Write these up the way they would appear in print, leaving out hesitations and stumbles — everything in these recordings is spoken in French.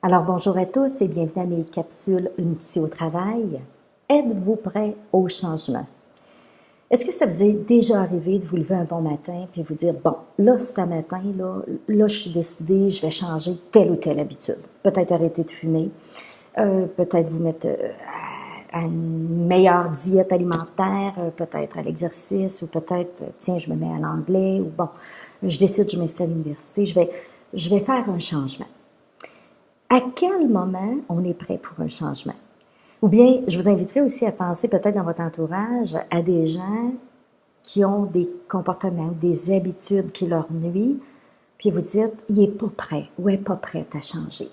Alors bonjour à tous et bienvenue à mes capsules Une psy au travail. Êtes-vous prêt au changement? Est-ce que ça vous est déjà arrivé de vous lever un bon matin puis vous dire, bon, là c'est un matin, là je suis décidée, je vais changer telle ou telle habitude. Peut-être arrêter de fumer, peut-être vous mettre à une meilleure diète alimentaire, peut-être à l'exercice ou peut-être, tiens, je me mets à l'anglais ou bon, je décide, je m'inscris à l'université, je vais faire un changement. À quel moment on est prêt pour un changement? Ou bien, je vous inviterai aussi à penser peut-être dans votre entourage à des gens qui ont des comportements, des habitudes qui leur nuisent, puis vous dites, il n'est pas prêt ou elle n'est pas prête à changer.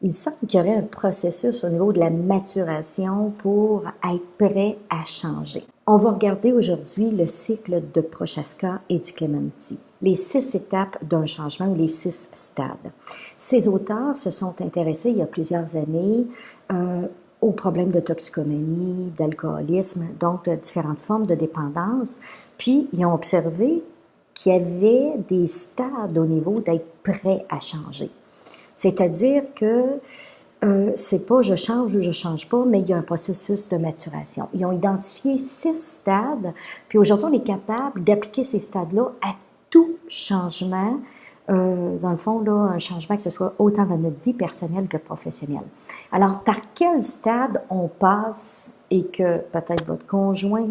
Il semble qu'il y aurait un processus au niveau de la maturation pour être prêt à changer. On va regarder aujourd'hui le cycle de Prochaska et Di Clementi, les 6 étapes d'un changement ou les 6 stades. Ces auteurs se sont intéressés il y a plusieurs années aux problèmes de toxicomanie, d'alcoolisme, donc de différentes formes de dépendance, puis ils ont observé qu'il y avait des stades au niveau d'être prêt à changer. C'est-à-dire que c'est pas je change ou je change pas, mais il y a un processus de maturation. Ils ont identifié 6 stades, puis aujourd'hui, on est capable d'appliquer ces stades-là à tout changement. Dans le fond, là, un changement que ce soit autant dans notre vie personnelle que professionnelle. Alors, par quel stade on passe et que peut-être votre conjoint,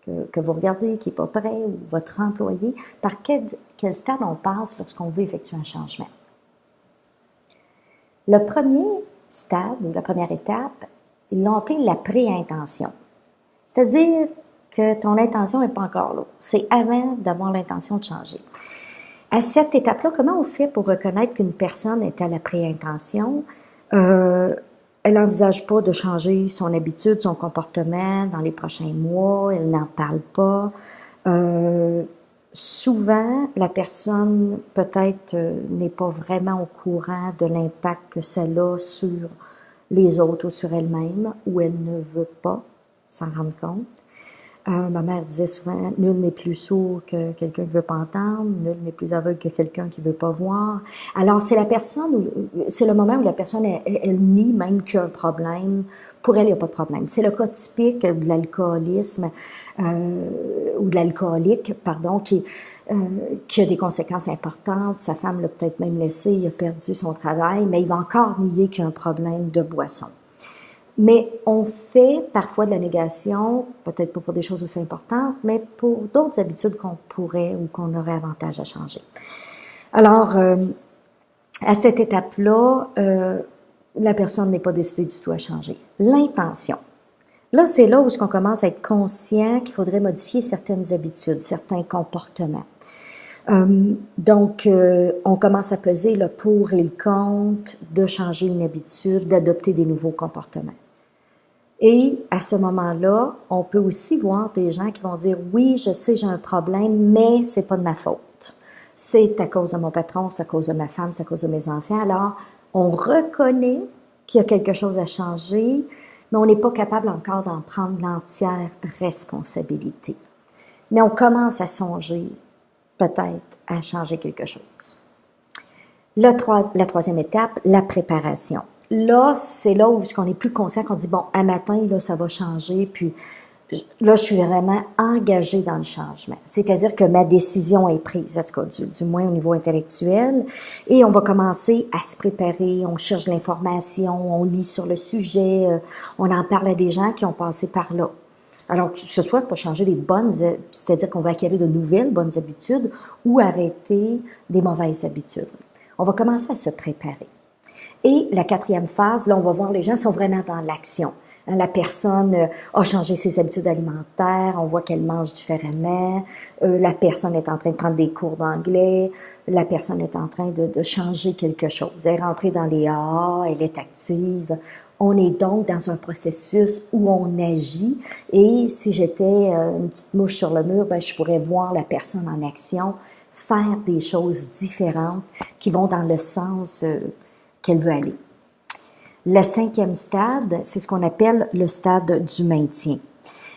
que vous regardez, qui n'est pas prêt, ou votre employé, par quel stade on passe lorsqu'on veut effectuer un changement? Le premier stade, ou la première étape, ils l'ont appelé la pré-intention. C'est-à-dire que ton intention n'est pas encore là. C'est avant d'avoir l'intention de changer. À cette étape-là, comment on fait pour reconnaître qu'une personne est à la pré-intention? Elle n'envisage pas de changer son habitude, son comportement dans les prochains mois, elle n'en parle pas. Souvent, la personne peut-être n'est pas vraiment au courant de l'impact que ça a sur les autres ou sur elle-même, ou elle ne veut pas s'en rendre compte. Ma mère disait souvent, nul n'est plus sourd que quelqu'un qui ne veut pas entendre, nul n'est plus aveugle que quelqu'un qui ne veut pas voir. Alors, c'est c'est le moment où la personne, elle nie même qu'il y a un problème. Pour elle, il n'y a pas de problème. C'est le cas typique de l'alcoolisme, ou de l'alcoolique, pardon, qui a des conséquences importantes. Sa femme l'a peut-être même laissé, il a perdu son travail, mais il va encore nier qu'il y a un problème de boisson. Mais on fait parfois de la négation, peut-être pas pour des choses aussi importantes, mais pour d'autres habitudes qu'on pourrait ou qu'on aurait avantage à changer. Alors, à cette étape-là, la personne n'est pas décidée du tout à changer. L'intention. Là, c'est là où on commence à être conscient qu'il faudrait modifier certaines habitudes, certains comportements. Donc, on commence à peser le pour et le contre de changer une habitude, d'adopter des nouveaux comportements. Et à ce moment-là, on peut aussi voir des gens qui vont dire « Oui, je sais, j'ai un problème, mais c'est pas de ma faute. C'est à cause de mon patron, c'est à cause de ma femme, c'est à cause de mes enfants. » Alors, on reconnaît qu'il y a quelque chose à changer, mais on n'est pas capable encore d'en prendre l'entière responsabilité. Mais on commence à songer peut-être à changer quelque chose. La troisième étape, la préparation. Là, c'est là où on est plus conscient, qu'on dit, bon, un matin, là, ça va changer, puis là, je suis vraiment engagée dans le changement. C'est-à-dire que ma décision est prise, en tout cas, du moins au niveau intellectuel, et on va commencer à se préparer, on cherche l'information, on lit sur le sujet, on en parle à des gens qui ont passé par là. Alors, que ce soit pour changer les bonnes, c'est-à-dire qu'on va acquérir de nouvelles bonnes habitudes ou arrêter des mauvaises habitudes. On va commencer à se préparer. Et la quatrième phase, là, on va voir les gens sont vraiment dans l'action. La personne a changé ses habitudes alimentaires, on voit qu'elle mange différemment, la personne est en train de prendre des cours d'anglais, la personne est en train de changer quelque chose. Elle est rentrée dans les AA, elle est active. On est donc dans un processus où on agit et si j'étais une petite mouche sur le mur, ben, je pourrais voir la personne en action, faire des choses différentes qui vont dans le sens qu'elle veut aller. Le cinquième stade, c'est ce qu'on appelle le stade du maintien.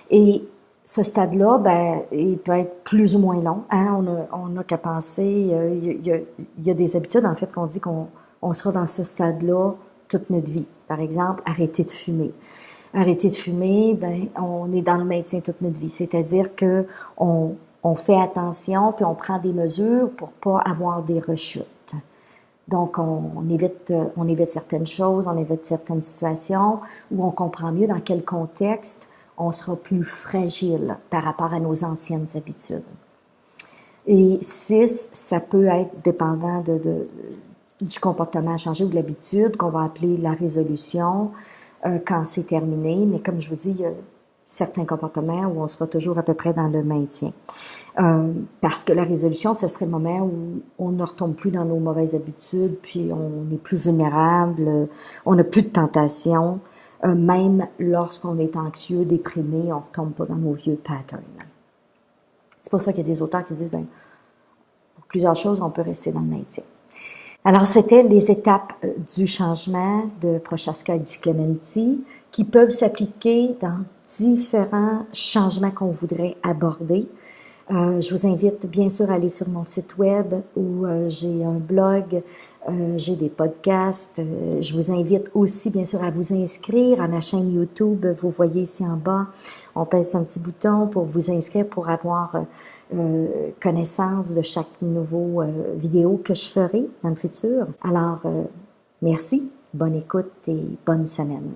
Et ce stade-là, ben, il peut être plus ou moins long. Hein? On a qu'à penser, il y a des habitudes, en fait, qu'on dit qu'on on sera dans ce stade-là toute notre vie. Par exemple, arrêter de fumer. Arrêter de fumer, ben, on est dans le maintien toute notre vie. C'est-à-dire que on fait attention puis on prend des mesures pour pas avoir des rechutes. Donc, on évite certaines choses, on évite certaines situations où on comprend mieux dans quel contexte on sera plus fragile par rapport à nos anciennes habitudes. Et 6, ça peut être dépendant du comportement à changer ou de l'habitude qu'on va appeler la résolution quand c'est terminé. Mais comme je vous dis, il y a certains comportements où on sera toujours à peu près dans le maintien. Parce que la résolution, ce serait le moment où on ne retombe plus dans nos mauvaises habitudes, puis on est plus vulnérable, on n'a plus de tentation. Même lorsqu'on est anxieux, déprimé, on ne tombe pas dans nos vieux patterns. C'est pour ça qu'il y a des auteurs qui disent, ben, pour plusieurs choses, on peut rester dans le maintien. Alors, c'était les étapes du changement de Prochaska et Di Clementi qui peuvent s'appliquer dans différents changements qu'on voudrait aborder. Je vous invite bien sûr à aller sur mon site web où j'ai un blog, j'ai des podcasts. Je vous invite aussi bien sûr à vous inscrire à ma chaîne YouTube. Vous voyez ici en bas, on pèse sur un petit bouton pour vous inscrire pour avoir connaissance de chaque nouveau vidéo que je ferai dans le futur. Alors, merci, bonne écoute et bonne semaine.